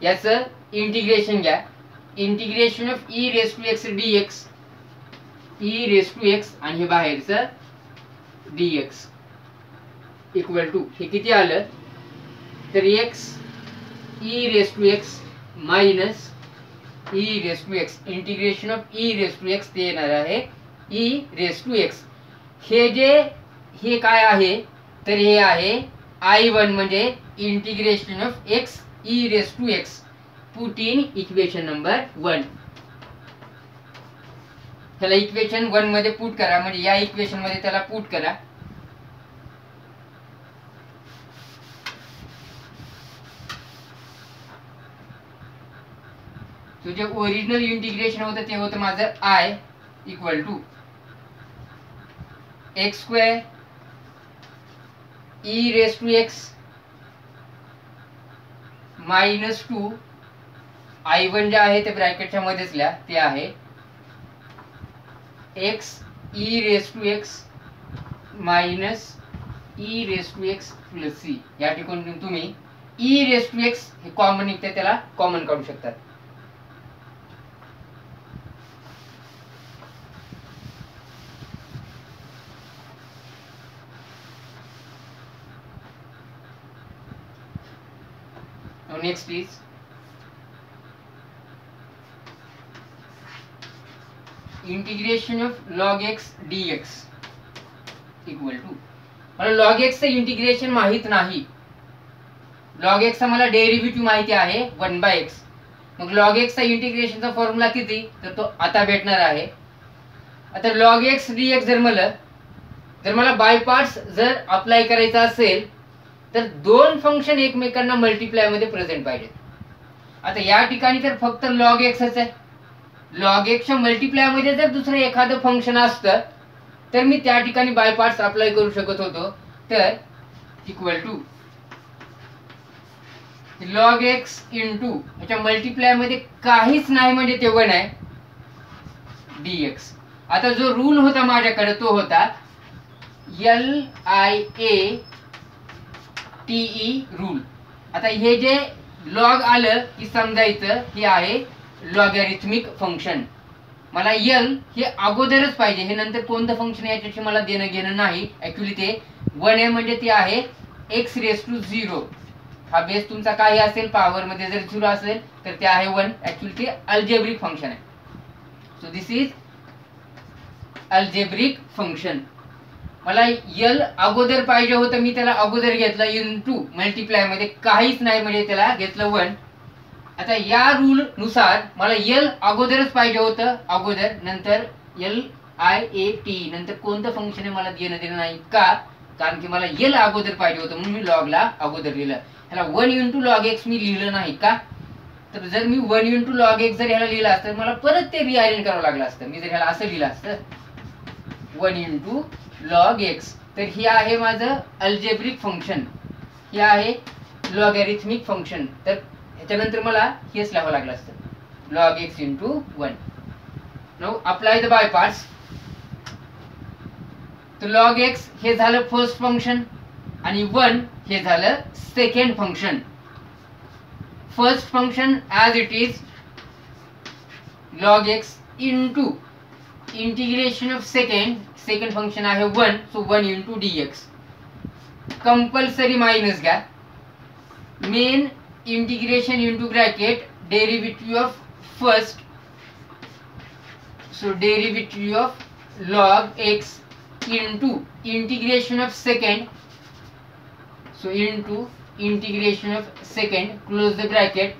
Speaker 1: याचं इंटिग्रेशन घ्या, integration of e raise to x dx e raise to x आणि हे बाहेरचं dx इक्वल टू हे किती आलं तर x e raise to x minus e raise to x, integration of e raise to x ते येणार आहे ई रेस टू एक्स. हे काय आहे तर हे आहे I1 म्हणजे integration of x e raise to x. Put in equation number 1. त्याला इक्वेशन 1 मध्ये पुट करा, म्हणजे या इक्वेशन मध्ये त्याला पुट करा. तो जे ओरिजिनल इंटिग्रेशन होतं ते होतं माझं I equal to x square e raise to x minus 2 I1 जे आहे ते ब्रॅकेटच्या मध्येच लिहा, ते आहे x e raise to x minus e raise to x plus c. या ठिकाणी तुम्ही ई रेस टू एक्स हे कॉमन निघते, त्याला कॉमन काढू शकतात. Next is integration of log x dx equal to, मला लॉग एक्स चं इंटिग्रेशन माहित नाही. लॉग एक्स चा मला डेरिव्हेटिव्ह माहिती आहे 1/x. मग लॉग एक्स चा इंटिग्रेशनचा फॉर्म्युला किती तर तो आता भेटणार आहे. आता लॉग एक्स dx जर मला बाय पार्ट्स जर अप्लाय करायचा असेल तर दोन फंक्शन एकमेकांना मल्टिप्लाय मध्ये प्रेझेंट पाहिजेत. आता या ठिकाणी तर फक्त लॉग एक्सच आहे. लॉग एक्सच्या मल्टिप्लाय मध्ये जर दुसरं एखादं फंक्शन असतं तर मी त्या ठिकाणी बाय पार्ट्स अप्लाय करू शकत होतो. तर equal to log x into याच्या मल्टिप्लाय मध्ये काहीच नाही म्हणजे ते 1 आहे dx. आता जो रूल होता माझ्याकडे तो होता LIATE रूल. आता हे जे लॉग आलं की समजायचं हे आहे लॉगॅरिथमिक फंक्शन. मला L हे अगोदरच पाहिजे, हे नंतर कोणतं फंक्शन याच्याशी मला देणं घेणं नाही. ऍक्च्युली ते 1 आहे म्हणजे ते आहे एक्स रेस टू 0. हा बेस तुमचा काही असेल पॉवर मध्ये जर 0 असेल तर ते आहे 1. ऍक्च्युली ते अल्जेब्रिक फंक्शन आहे. So this is algebraic function. मला L अगोदर पाहिजे होतं, मी त्याला अगोदर घेतलं इनटू मल्टिप्लाय मध्ये काहीच नाही म्हणजे त्याला घेतलं 1. आता या रूल नुसार मला L अगोदरच पाहिजे होतं अगोदर, नंतर LIAT नंतर कोणतं फंक्शन आहे मला देणं नाही. का? कारण की मला L अगोदर पाहिजे होतं म्हणून मी लॉगला अगोदर लिहिलं. ह्याला 1 इंटू लॉग एक्स मी लिहिलं नाही. का? तर जर मी 1 इंटू लॉग एक्स जर ह्याला लिहिलं असतं मला परत ते रिअरेंज करावं लागलं असतं. मी जर ह्याला असं लिहिलं असतं 1 इंटू लॉग एक्स, तर हे आहे माझं अल्जेब्रिक फंक्शन, हे आहे लॉगॅरिथमिक फंक्शन. तर ह्याच्यानंतर मला हेच लिहावं लागलं असतं log x into 1. Now apply the by parts. तर लॉग एक्स हे झालं फर्स्ट फंक्शन आणि 1 हे झालं second function. First function as it is log x into integration of second function आहे 1. So 1 into dx. Compulsory minus घ्या. Main integration into bracket derivative of first. So derivative of log x into integration of second. So into integration of second close the bracket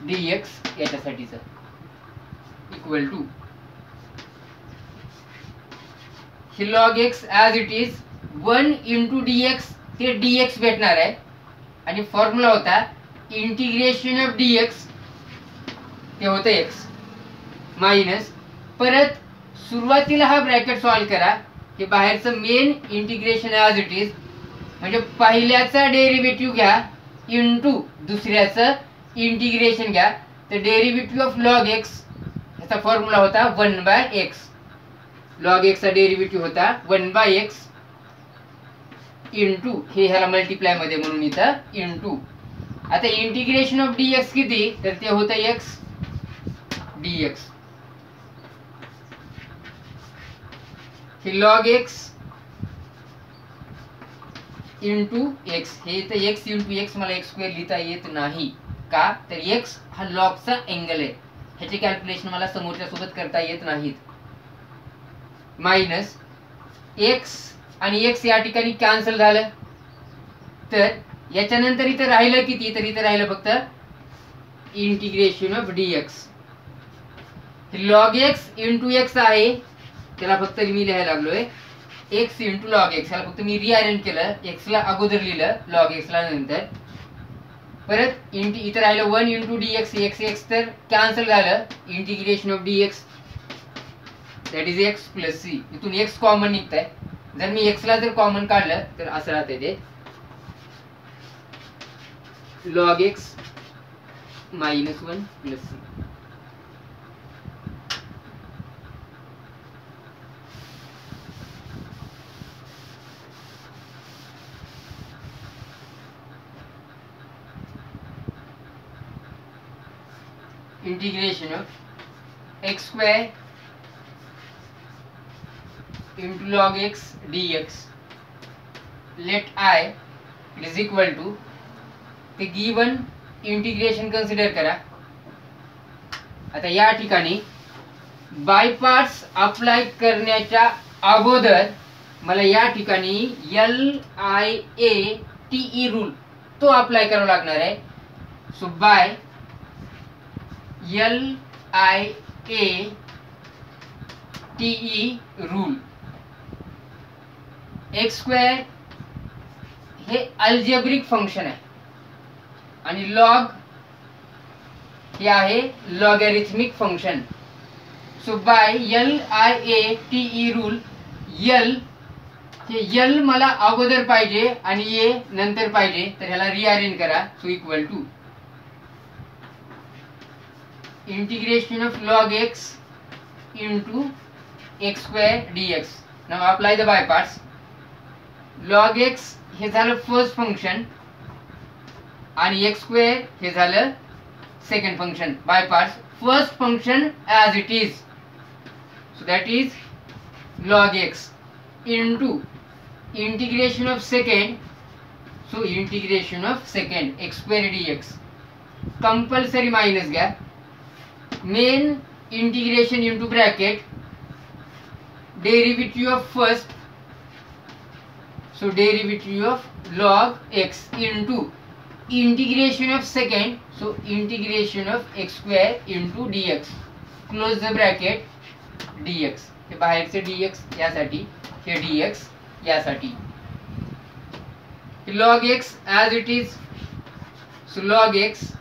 Speaker 1: dx याच्यासाठीच equal to हे log x as it is 1 into dx. ते dx भेटणार आहे आणि formula होता integration of dx ते होतं x minus परत सुरुवातीला हा ब्रॅकेट सॉल्व करा. हे बाहेरचं main integration as it is म्हणजे पहिल्याचा डेरिव्हेटिव्ह घ्या इंटू दुसऱ्याचं इंटिग्रेशन घ्या. तर डेरिव्हेटिव्ह ऑफ लॉग एक्स याचा फॉर्म्युला होता 1/x. लॉग एक्सचा डेरिव्हेटिव्ह होता 1/x इंटू हे ह्याला मल्टिप्लाय मध्ये म्हणून इथं इंटू. आता इंटिग्रेशन ऑफ dx किती तर ते होतं x dx. हे लॉग एक्स इंटू एक्स, हे इथं एक्स इंटू एक्स मला एक्स स्क्वेअर लिहिता येत नाही का, तर एक्स हा लॉगचा अँगल आहे, ह्याचे कॅल्क्युलेशन मला समोरच्या सोबत करता येत नाहीत. मायनस एक्स आणि एक्स या ठिकाणी कॅन्सल झालं, तर याच्यानंतर इथं राहिलं किती, तर इथं राहिलं फक्त integration of dx. Log x into x आहे, त्याला फक्त मी लिहायला लागलोय एक्स इंटू लॉग एक्स, याला फक्त मी रिअरेंज केलं, एक्स ला अगोदर लिहिलं, लॉग एक्स ला नंतर. परत इथं राहिलं 1 into d x, x x तर कॅन्सल झालं, integration of d x that is x plus c. इथून एक्स कॉमन निघत आहे, जर मी एक्स ला जर कॉमन काढलं तर असं राहते ते log x minus 1 plus c. Integration of x square into log x d x let I is equal to, ते गिवन इंटिग्रेशन कन्सिडर करा. आता या ठिकाणी बाय पार्ट्स अप्लाय करण्याच्या अगोदर मला या ठिकाणी LIATE रूल तो अप्लाय करावा लागणार आहे. So by LIATE rule, x square हे अल्जेब्रिक फंक्शन आहे आणि लॉग हे आहे logarithmic function. So by LIATE rule, L हे L मला अगोदर पाहिजे आणि A नंतर पाहिजे, तर ह्याला रिअरेंज करा. So equal to integration of log x into x square dx. Now apply the by parts. Log x हे झालं फर्स्ट फंक्शन आणि एक्स स्क्वेअर हे झालं second function. By parts first function as it is, so that is log x into integration of second, so integration of second x square dx. Compulsory minus घ्या, main integration into bracket derivative of first, so derivative of log x into integration of second, so integration of x square into dx. Close the bracket dx, हे बाहेरचे dx यासाठी, हे dx यासाठी. Log x as it is, so log x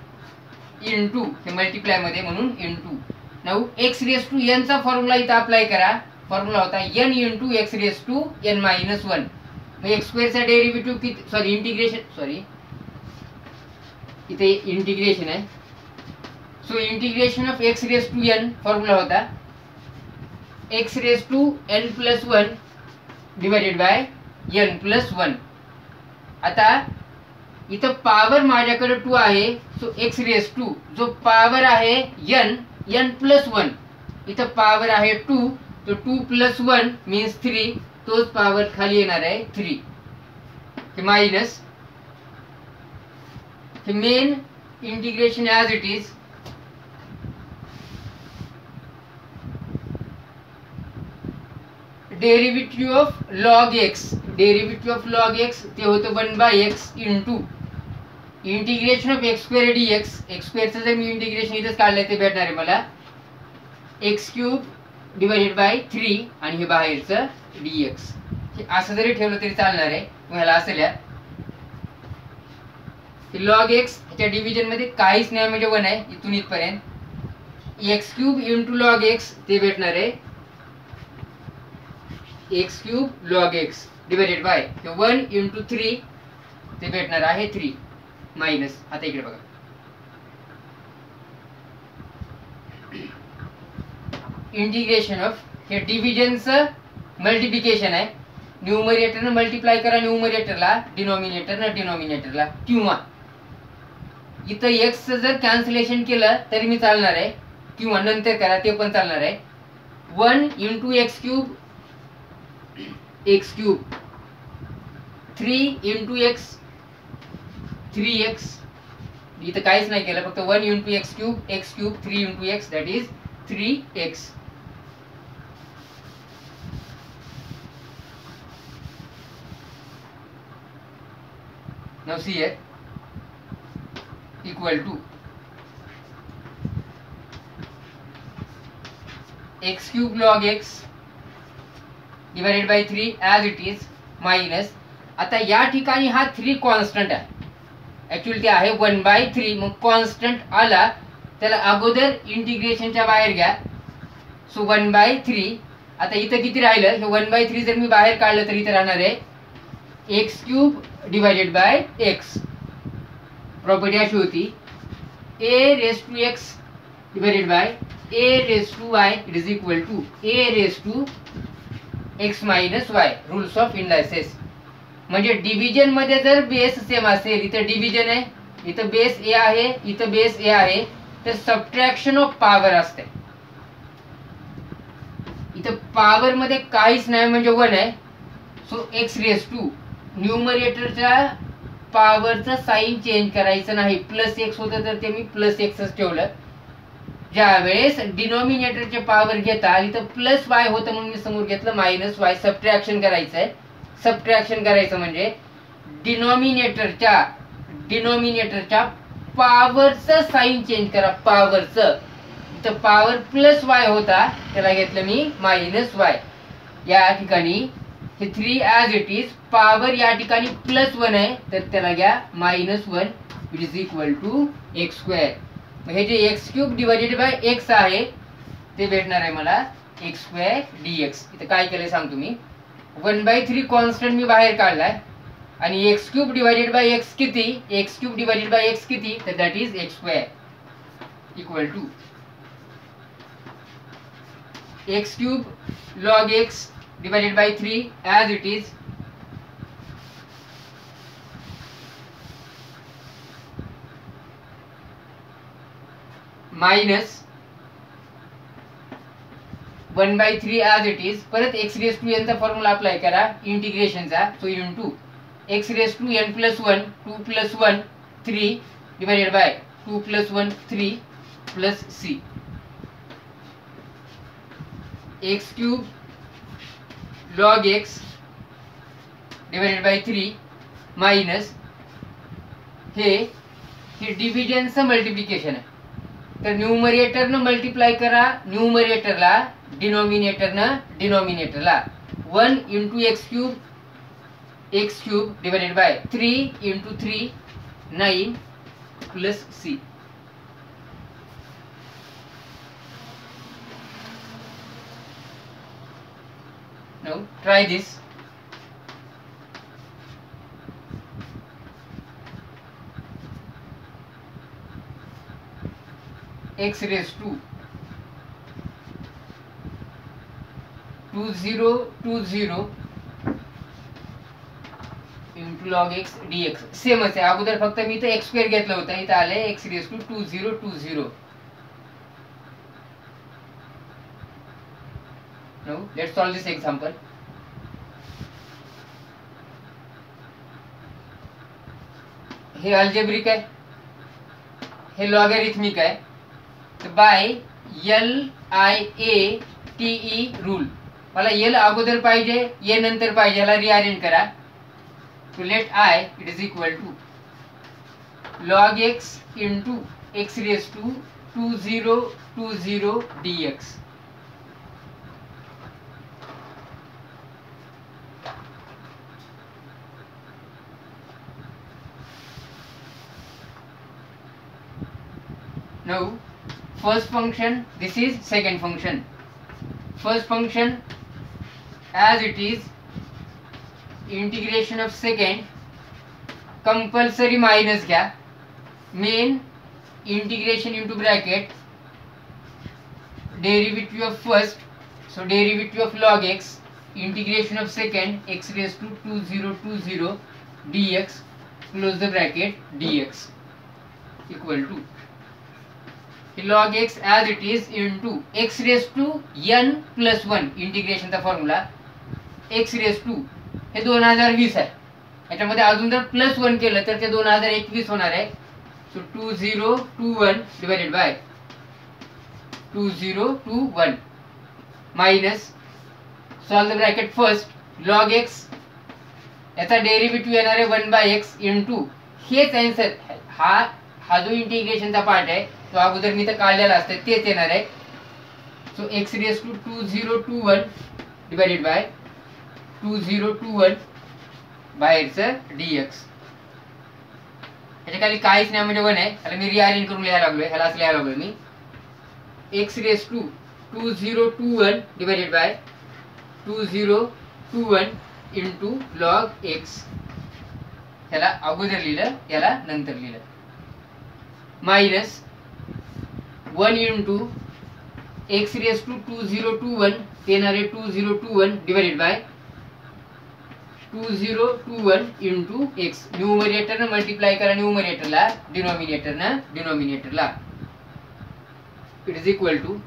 Speaker 1: into हे multiply मध्ये म्हणून into. Now x raise to n चा formula इथं अप्लाय करा. फॉर्म्युला होता n into x raise to n minus 1. मग एक्स स्क्वेअरचा डेरिव्हेटिव्ह किती, सॉरी इंटिग्रेशन, सॉरी इथे इंटिग्रेशन आहे. So integration of x raise to n formula होता x raise to n plus 1 divided by n plus 1. आता इथं power माझ्याकडे 2 आहे, सो एक्स रेस टू जो पॉवर आहे n प्लस 1, इथं पॉवर आहे 2, तो 2 प्लस 1 मीन्स 3, तोच पॉवर खाली येणार आहे 3. हे मायनस हे main integration as it is, derivative of log x, derivative of log x ते होतं 1/x into integration of x square dx. X स्क्वेअरचं जर मी इंटिग्रेशन इथंच काढलंय ते भेटणार आहे मला एक्स क्यूब डिवायडेड बाय 3 आणि हे बाहेरचं dx. हे असं जरी ठेवलं तरी चालणार आहे, तुम्हाला असं लिहा. लॉग एक्स ह्याच्या डिव्हिजन मध्ये काहीच नाही म्हणजे 1 आहे, इथून इथपर्यंत. X cube into log x ते भेटणार आहे x cube log x divided bye 1 into 3 ते भेटणार आहे 3 मायनस. आता इकडे बघा, इंटिग्रेशन ऑफ हे डिव्हिजनचं मल्टिप्लिकेशन आहे. न्यूमरेटरनं मल्टिप्लाय करा न्यूमरेटरला, डिनॉमिनेटरनं डिनॉमिनेटरला, किंवा इथं एक्स जर कॅन्सलेशन केलं तरी मी चालणार आहे, किंवा नंतर करा ते पण चालणार आहे. 1 into x cube 3 into x 3x, इथं काहीच नाही केलं, फक्त 1 into x cube 3 into x that is 3x. Now see here equal to x cube log x divided by 3 as it is minus, आता या ठिकाणी हा 3 कॉन्स्टंट आहे, ऍक्च्युअली ते आहे 1/3. मग कॉन्स्टंट आला त्याला अगोदर इंटिग्रेशनच्या बाहेर घ्या, सो 1/3. आता इथं किती राहिलं, हे 1/3 जर मी बाहेर काढलं तर इथं राहणार आहे x cube divided by x. Property अशी होती a raise to x divided by a raise to y it is equal to a raise to x minus y, rules of indices. म्हणजे डिव्हिजन मध्ये जर बेस सेम असेल, इथं division आहे, इथं base ए आहे, इथं बेस ए आहे, तर सबट्रॅक्शन ऑफ पॉवर असते. इथं पॉवर मध्ये काहीच नाही म्हणजे 1 आहे, सो एक्स रेस टू न्यूमरेटरच्या पॉवरचं साइन चेंज करायचं नाही. प्लस एक्स होतं तर ते मी प्लस एक्सच ठेवलं. ज्यावेळेस डिनॉमिनेटरचे पॉवर घेता इथं प्लस वाय होतं म्हणून मी समोर घेतलं मायनस वाय. सबट्रॅक्शन करायचं आहे. सबट्रॅक्शन करायचं म्हणजे डिनॉमिनेटरच्या पॉवरचं साइन चेंज करा. पॉवरचं इथं पॉवर प्लस वाय होता त्याला घेतलं मी मायनस वाय. या ठिकाणी हे 3 ॲज इट इज, पॉवर या ठिकाणी +1 आहे तर त्याला घ्या -1 it is equal to x square. हे जे x cube divided by x आहे ते भेटणार आहे मला एक्स स्क्वेअर dx. इथं काय केलंय सांगतो मी, 1/3 कॉन्स्टंट मी बाहेर काढलाय आणि x cube divided by x किती, x cube divided by x किती, तर that is x square equal to x cube log x divided by 3 as it is minus 1/3 as it is. परत x raised to n चा formula apply करा इंटिग्रेशनचा. So into x raised to n plus 1 2 plus 1 3 divided by 2 plus 1 3 plus c x cube log x divided by 3 minus हे डिव्हिजनचं multiplication आहे. तर न्यूमरेटरनं multiply करा न्यूमरेटरला, डिनॉमिनेटरला 1 into x cube divided by 3 into 3 9 plus c. Now try this. X raised to 2020 into log x dx सेमच आहे. अगोदर फक्त मी इथे x स्क्वेअर घेतलं होतं, इथे आले x raised to 2020. Now let's solve this example. हे अल्जेब्रिक आहे, हे लॉगॅरिथमिक आहे. तर बाय LIATE रूल मला L अगोदर पाहिजे, A नंतर पाहिजे, याला रिअरेंज करा. तो let I it is equal to log x into x raise to 2020 dx. Now first function, this is second function. First function as it is integration of second compulsory minus घ्या, main integration into bracket derivative of first, so derivative of log x integration of second x raised to 2020 dx close the bracket dx equal to log x as it is into x raised to n plus 1 इंटिग्रेशनचा formula x raised to हे 2020 आहे, याच्यामध्ये अजून जर +1 केलं तर ते 2021 होणार आहे. So 2021 divided by 2021 minus solve the bracket first log x याचा डेरिव्हेटिव्ह येणार आहे 1/x इंटू हेच आन्सर. हा जो इंटिग्रेशनचा पार्ट आहे तो अगोदर मी तर काढलेला असतं तेच येणार आहे. So x raise to 2021 divided by 2021 बाहेरचं dx. याच्या खाली काहीच नाही म्हणजे 1 आहे. ह्याला मी रिअरेंज करून लिहायला लागलोय. ह्याला असं लिहायला लागलोय मी x raise to 2021 divided by 2021 into log x. ह्याला अगोदर लिहिलं याला नंतर लिहिलं minus 1 into x raise to 2021 येणार आहे 2021 divided by 2021 into x. Numerator multiply करा न्यूमरेटरला डिनोमिनेटरला. It is equal to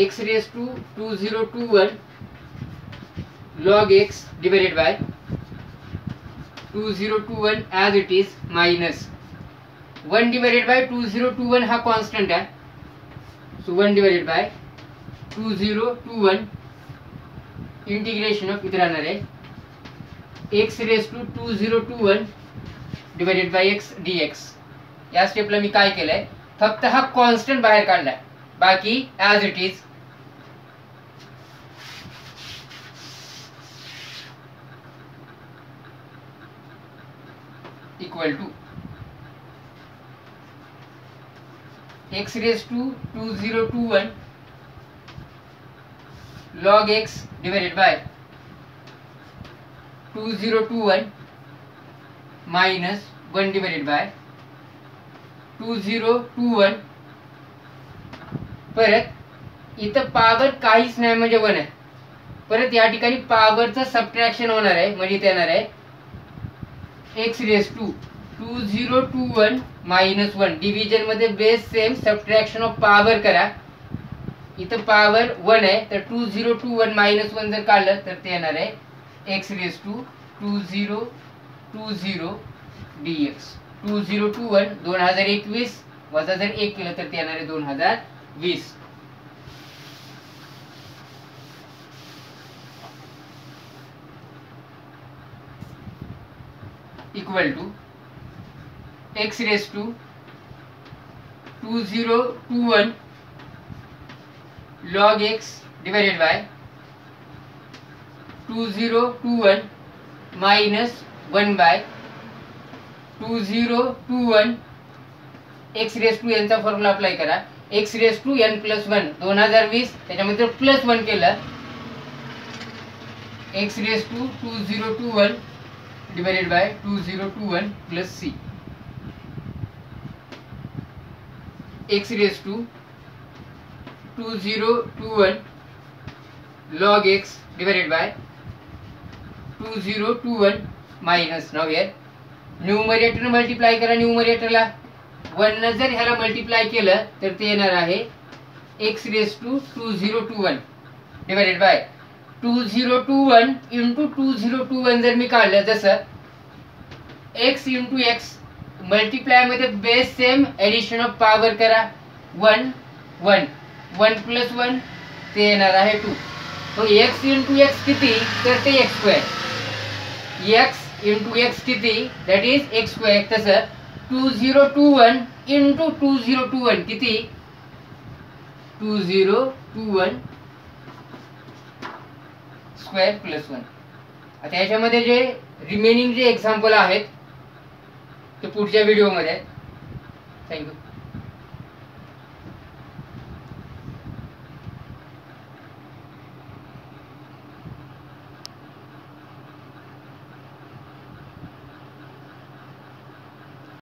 Speaker 1: x raise to 2021 log x divided by 2021 as it is minus 1 divided by 2021 हा कॉन्स्टंट आहे. So 1 divided by 2021 integration of इथे राहणार आहे x raise to 2021 divided by x dx. या स्टेपला मी काय केलंय फक्त हा कॉन्स्टंट बाहेर काढलाय बाकी as it is. Equal to x raise to 2021 log x divided by 2021 minus 1 divided by 2021. परत इथं पॉवर काहीच नाही म्हणजे 1 आहे. परत या ठिकाणी पॉवरचं सबट्रॅक्शन होणार आहे म्हणजे इथे येणार आहे x raise to 2021 minus 1. Division मध्ये base same subtraction of power करा. इथं पॉवर 1 आहे तर 2021 मायनस 1 जर काढलं तर ते येणार आहे x रेज टू 2020 dx. 2021 2021 वजा जर 1 केलं तर ते येणार आहे 2020. Equal to x raise to 2021 log x divided by 2021 minus 1 by 2021 x raise to यांचा फॉर्म्युला अप्लाय करा. x raise to n plus 1 2020 त्याच्यामध्ये प्लस 1 केलं x raise to 2021 divided by 2021 plus c. x raised to 2021 log x divided by 2021 minus. now here numerator multiply करा न्यूमरेटरला 1 न जर ह्याला multiply केलं तर ते येणार आहे x raised to 2021 divided by 2021 into 2021 जर मी काढलं जसं x इंटू x मल्टिप्लाय मध्ये base same addition of power करा 1 1 1 प्लस 1 ते येणार आहे 2. तो x इंटू x किती तर ते x square. x into x किती दॅट इज x स्क्वेअर. तसं 2021 इंटू 2021 किती 2021 स्क्वेअर प्लस 1. आता याच्यामध्ये जे रिमेनिंग जे एक्झाम्पल आहेत ते पुढच्या व्हिडिओमध्ये. थँक्यू.